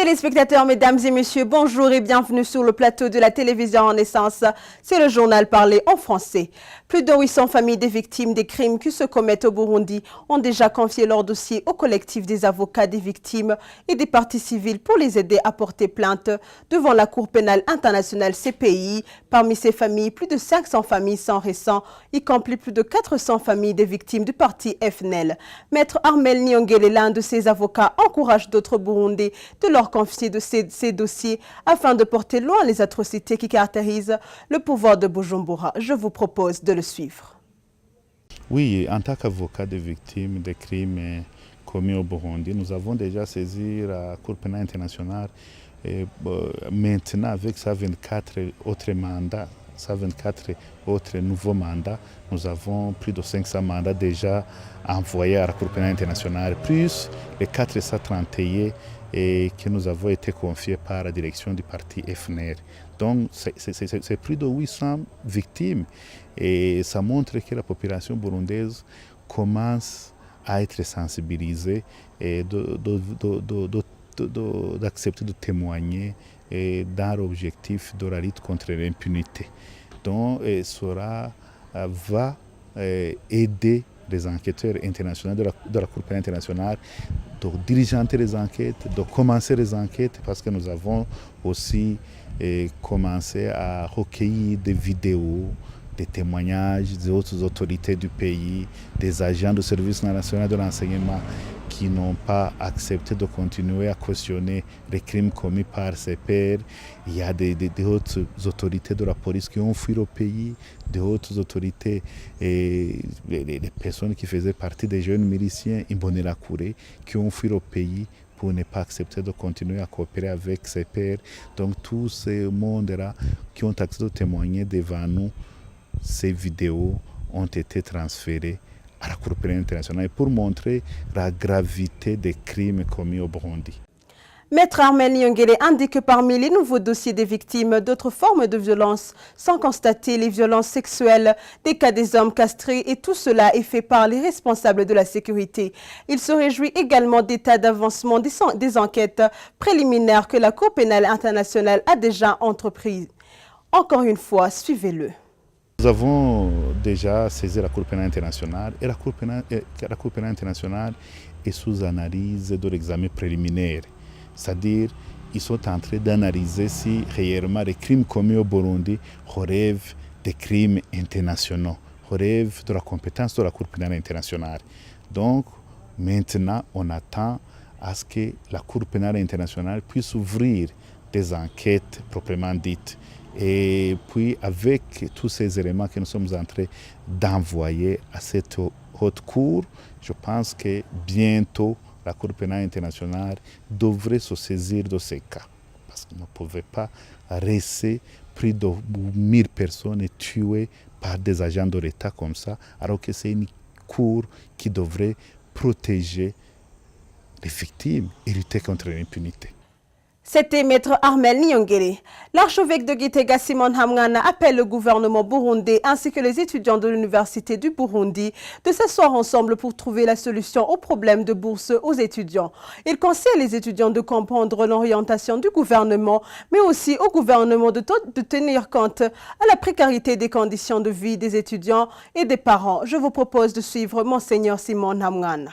Téléspectateurs, mesdames et messieurs, bonjour et bienvenue sur le plateau de la télévision Renaissance. C'est le journal parlé en français. Plus de 800 familles des victimes des crimes qui se commettent au Burundi ont déjà confié leur dossier au collectif des avocats des victimes et des parties civiles pour les aider à porter plainte devant la Cour pénale internationale CPI. Parmi ces familles, plus de 500 familles sont récentes, y compris plus de 400 familles des victimes du parti FNL. Maître Armel Nyongele, l'un de ces avocats, encourage d'autres Burundais de leur confier de ces dossiers afin de porter loin les atrocités qui caractérisent le pouvoir de Bujumbura. Je vous propose de le suivre. Oui, en tant qu'avocat des victimes des crimes commis au Burundi, nous avons déjà saisi la Cour pénale internationale et maintenant avec 124 autres mandats, 124 autres nouveaux mandats, nous avons plus de 500 mandats déjà envoyés à la Cour pénale internationale, plus les 431 et que nous avons été confiés par la direction du parti FNL. Donc c'est plus de 800 victimes et ça montre que la population burundaise commence à être sensibilisée et d'accepter de témoigner dans l'objectif de la lutte contre l'impunité. Donc cela va aider les enquêteurs internationaux de la Cour pénale internationale de diligenter les enquêtes, de commencer les enquêtes parce que nous avons aussi commencé à recueillir des vidéos, des témoignages des autres autorités du pays, des agents du service national de renseignement qui n'ont pas accepté de continuer à cautionner les crimes commis par ses pairs. Il y a des autres autorités de la police qui ont fui au pays, des autres autorités et les personnes qui faisaient partie des jeunes miliciens Imbonerakure qui ont fui au pays pour ne pas accepter de continuer à coopérer avec ses pairs. Donc tous ces mondes-là qui ont accepté de témoigner devant nous, ces vidéos ont été transférées à la Cour pénale internationale pour montrer la gravité des crimes commis au Burundi. Maître Armel Nyongele indique que parmi les nouveaux dossiers des victimes, d'autres formes de violence sont constatées, les violences sexuelles, des cas des hommes castrés et tout cela est fait par les responsables de la sécurité. Il se réjouit également des tas d'avancement des enquêtes préliminaires que la Cour pénale internationale a déjà entreprises. Encore une fois, suivez-le. Nous avons déjà saisi la Cour pénale internationale et la Cour pénale internationale est sous analyse de l'examen préliminaire. C'est-à-dire qu'ils sont en train d'analyser si réellement les crimes commis au Burundi relèvent des crimes internationaux, relèvent de la compétence de la Cour pénale internationale. Donc maintenant, on attend à ce que la Cour pénale internationale puisse ouvrir des enquêtes proprement dites. Et puis avec tous ces éléments que nous sommes en train d'envoyer à cette haute cour, je pense que bientôt la Cour pénale internationale devrait se saisir de ces cas. Parce qu'on ne pouvait pas rester plus de 1000 personnes tuées par des agents de l'État comme ça, alors que c'est une cour qui devrait protéger les victimes et lutter contre l'impunité. C'était Maître Armel Nyongele. L'archevêque de Gitega, Simon Hamwana, appelle le gouvernement burundais ainsi que les étudiants de l'Université du Burundi de s'asseoir ensemble pour trouver la solution au problème de bourse aux étudiants. Il conseille les étudiants de comprendre l'orientation du gouvernement, mais aussi au gouvernement de tenir compte à la précarité des conditions de vie des étudiants et des parents. Je vous propose de suivre Monseigneur Simon Hamwana.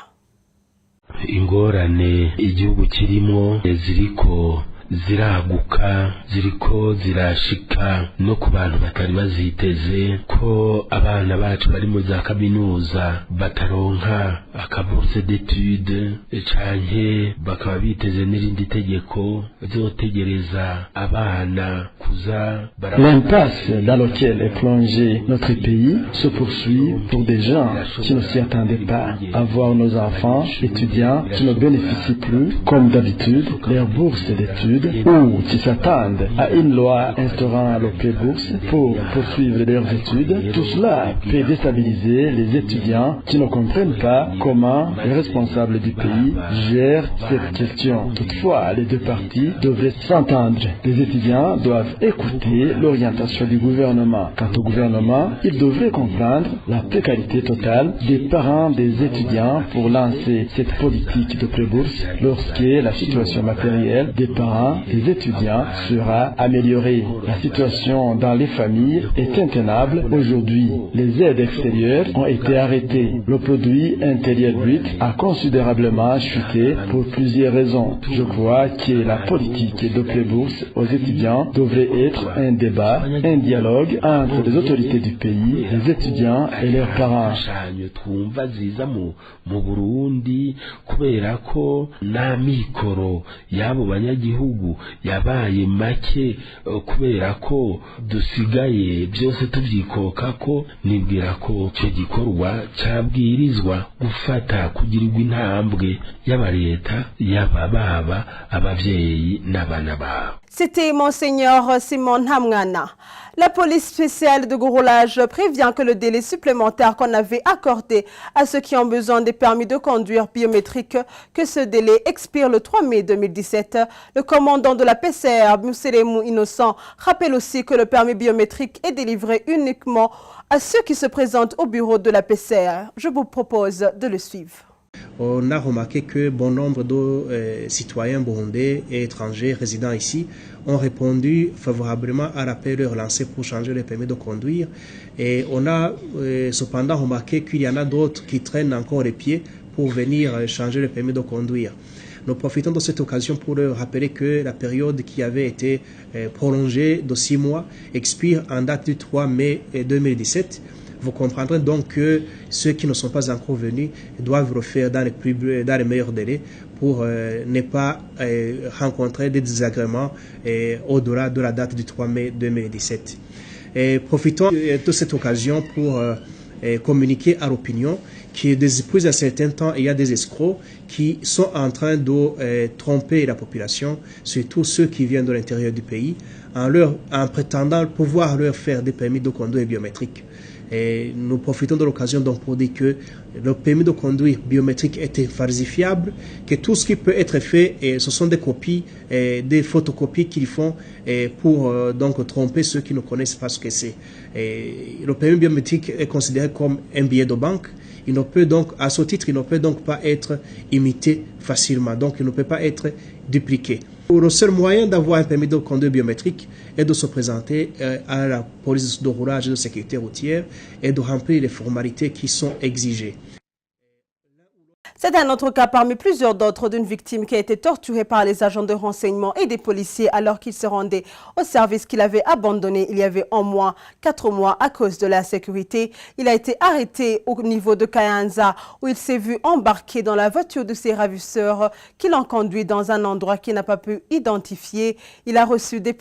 Ingorane igihugu kirimo ziriko ziraguka ziriko zirashika no ku bantu batari baziteze ko abana bacu bari mu za kaminuza bataronka akabourse d'études canke bakaba biteze n'irindi tegeko zotegereza abana kuza. L'impasse dans laquelle est plongé notre pays se poursuit pour des gens qui ne s'y attendaient pas à voir nos enfants étudiants qui ne bénéficient plus, comme d'habitude, leurs bourses d'études études ou qui s'attendent à une loi instaurant l'OP Bourse pour poursuivre leurs études. Tout cela peut déstabiliser les étudiants qui ne comprennent pas comment les responsables du pays gèrent cette question. Toutefois, les deux parties devraient s'entendre. Les étudiants doivent écouter l'orientation du gouvernement. Quant au gouvernement, il devrait comprendre la précarité totale des parents des étudiants pour lancer cette politique de pré-bourse lorsque la situation matérielle des parents des étudiants sera améliorée. La situation dans les familles est intenable aujourd'hui. Les aides extérieures ont été arrêtées. Le produit intérieur brut a considérablement chuté pour plusieurs raisons. Je crois que la politique de pré-bourse aux étudiants devrait être un débat, un dialogue entre les autorités du pays, les étudiants et leurs parents. Kubera ko n'amikoro y'abo banyagihugu yabaye make kubera ko dusigaye byose tubyikoka ko nibwira ko cyo gikorwa cyabwirizwa gufata kugirirwa intambwe y'abareta y'abababa abavyeyi n'abana babo. C'était Monseigneur Simon Hamngana. La police spéciale de Gourulage prévient que le délai supplémentaire qu'on avait accordé à ceux qui ont besoin des permis de conduire biométriques, que ce délai expire le 3 mai 2017. Le commandant de la PCR, Mousselemou Innocent, rappelle aussi que le permis biométrique est délivré uniquement à ceux qui se présentent au bureau de la PCR. Je vous propose de le suivre. On a remarqué que bon nombre de citoyens burundais et étrangers résidant ici ont répondu favorablement à l'appel lancé pour changer le permis de conduire. Et on a cependant remarqué qu'il y en a d'autres qui traînent encore les pieds pour venir changer le permis de conduire. Nous profitons de cette occasion pour leur rappeler que la période qui avait été prolongée de 6 mois expire en date du 3 mai 2017. Vous comprendrez donc que ceux qui ne sont pas encore venus doivent le faire dans les meilleurs délais pour ne pas rencontrer des désagréments au-delà de la date du 3 mai 2017. Et profitons de cette occasion pour communiquer à l'opinion que depuis un certain temps, il y a des escrocs qui sont en train de tromper la population, surtout ceux qui viennent de l'intérieur du pays, en prétendant pouvoir leur faire des permis de conduire biométriques. Et nous profitons de l'occasion donc pour dire que le permis de conduire biométrique est falsifiable, que tout ce qui peut être fait, ce sont des copies, des photocopies qu'ils font pour donc tromper ceux qui ne connaissent pas ce que c'est. Le permis biométrique est considéré comme un billet de banque. Il ne peut donc, à ce titre, il ne peut donc pas être imité facilement. Donc, il ne peut pas être dupliqué. Le seul moyen d'avoir un permis de conduire biométrique est de se présenter à la police de roulage et de sécurité routière et de remplir les formalités qui sont exigées. C'est un autre cas parmi plusieurs d'autres d'une victime qui a été torturée par les agents de renseignement et des policiers alors qu'il se rendait au service qu'il avait abandonné il y avait au moins 4 mois à cause de la sécurité. Il a été arrêté au niveau de Kayanza où il s'est vu embarqué dans la voiture de ses ravisseurs qui l'ont conduit dans un endroit qu'il n'a pas pu identifier. Il a reçu des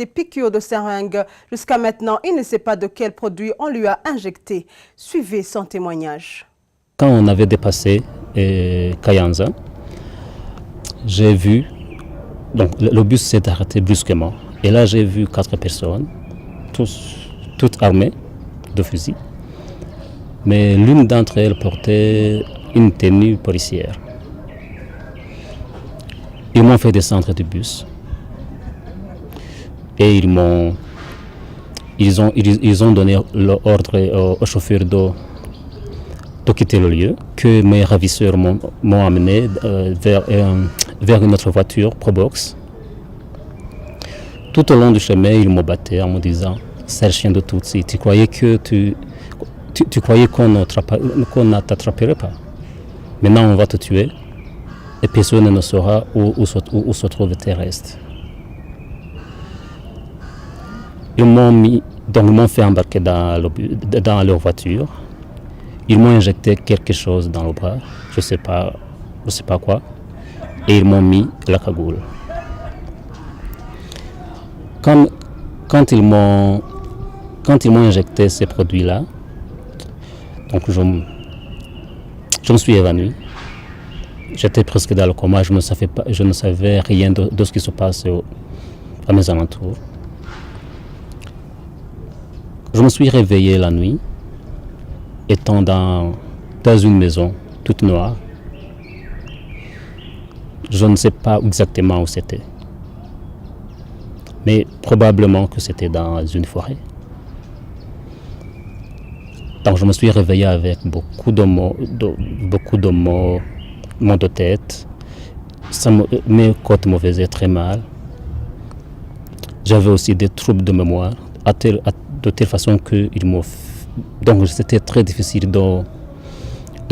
piqûres de seringue. Jusqu'à maintenant, il ne sait pas de quel produit on lui a injecté. Suivez son témoignage. Quand on avait dépassé Kayanza, j'ai vu, donc le bus s'est arrêté brusquement. Et là, j'ai vu 4 personnes, toutes armées de fusils. Mais l'une d'entre elles portait une tenue policière. Ils m'ont fait descendre du bus. Et ils ont donné l'ordre au chauffeur de quitter le lieu, que mes ravisseurs m'ont amené vers une autre voiture, Probox. Tout au long du chemin, ils m'ont battu en me disant « Sale chien de Tutsi, tu croyais qu'on ne t'attraperait pas. Maintenant, on va te tuer et personne ne saura où se trouvent tes restes. » Ils m'ont fait embarquer dans leur voiture. Ils m'ont injecté quelque chose dans le bras, je sais pas quoi, et ils m'ont mis la cagoule. Quand ils m'ont injecté ces produits-là, donc je me suis évanoui. J'étais presque dans le coma, je ne savais rien de ce qui se passe à mes alentours. Je me suis réveillé la nuit, étant dans une maison toute noire. Je ne sais pas exactement où c'était, mais probablement que c'était dans une forêt. Donc je me suis réveillé avec beaucoup de maux de tête. Mes côtes me faisaient très mal. J'avais aussi des troubles de mémoire, de telle façon que donc c'était très difficile de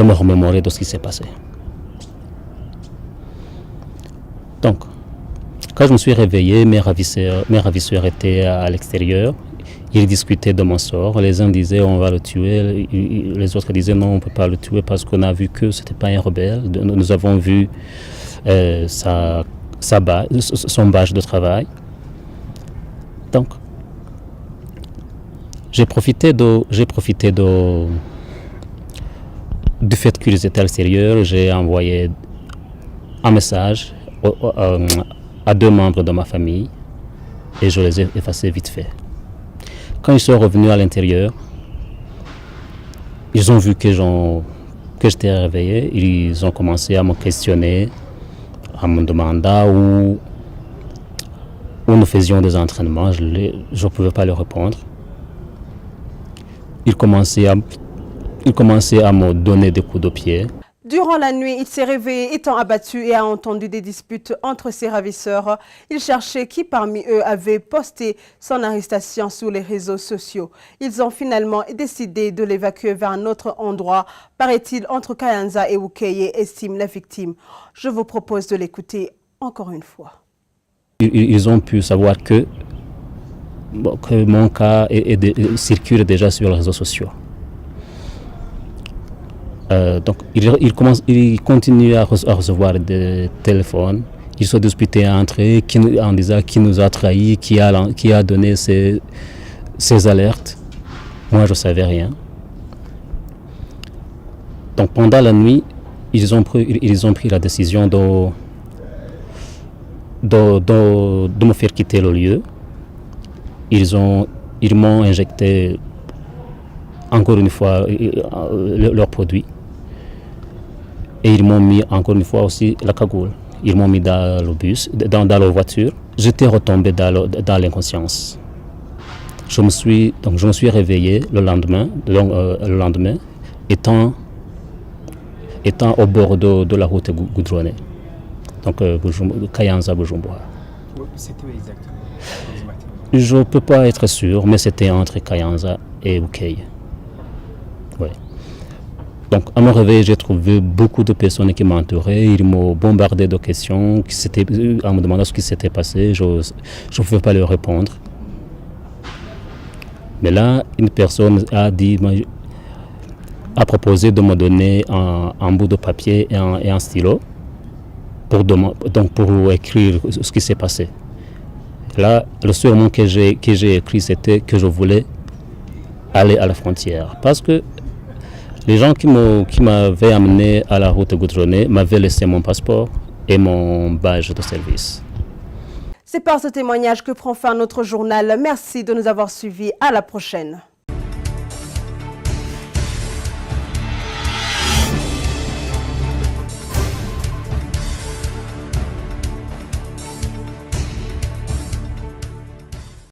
me remémorer de ce qui s'est passé. Donc, quand je me suis réveillé, mes ravisseurs étaient à l'extérieur. Ils discutaient de mon sort. Les uns disaient on va le tuer, les autres disaient non, on ne peut pas le tuer parce qu'on a vu que ce n'était pas un rebelle. Nous avons vu son badge de travail. Donc, j'ai profité du fait qu'ils étaient à l'extérieur. J'ai envoyé un message à 2 membres de ma famille et je les ai effacés vite fait. Quand ils sont revenus à l'intérieur, ils ont vu que j'étais réveillé. Ils ont commencé à me questionner, à me demander où nous faisions des entraînements. Je ne pouvais pas leur répondre. Ils commençaient à me donner des coups de pied. Durant la nuit, il s'est réveillé étant abattu et a entendu des disputes entre ses ravisseurs. Il cherchait qui parmi eux avait posté son arrestation sur les réseaux sociaux. Ils ont finalement décidé de l'évacuer vers un autre endroit, paraît-il entre Kayanza et Ukeye, estime la victime. Je vous propose de l'écouter encore une fois. Ils ont pu savoir que mon cas circule déjà sur les réseaux sociaux. Donc, ils continuent à recevoir des téléphones. Ils se disputaient entre eux en disant qui nous a trahis, qui a donné ces alertes. Moi, je ne savais rien. Donc, pendant la nuit, ils ont pris la décision de me faire quitter le lieu. Ils m'ont injecté encore une fois leurs produits. Et ils m'ont mis encore une fois aussi la cagoule. Ils m'ont mis dans le bus, dans la voiture. J'étais retombé dans l'inconscience. Je me suis réveillé le lendemain, étant au bord de la route goudronnée. Donc, Kayanza, Bujumbura. C'était exactement. Je ne peux pas être sûr, mais c'était entre Kayanza et Ukeye. Ouais. Donc, à mon réveil, j'ai trouvé beaucoup de personnes qui m'entouraient. Ils m'ont bombardé de questions en me demandant ce qui s'était passé. Je ne pouvais pas leur répondre. Mais là, une personne a proposé de me donner un bout de papier et un stylo pour écrire ce qui s'est passé. Là, le seul mot que j'ai écrit, c'était que je voulais aller à la frontière. Parce que les gens qui m'avaient amené à la route goudronnée m'avaient laissé mon passeport et mon badge de service. C'est par ce témoignage que prend fin notre journal. Merci de nous avoir suivis. À la prochaine.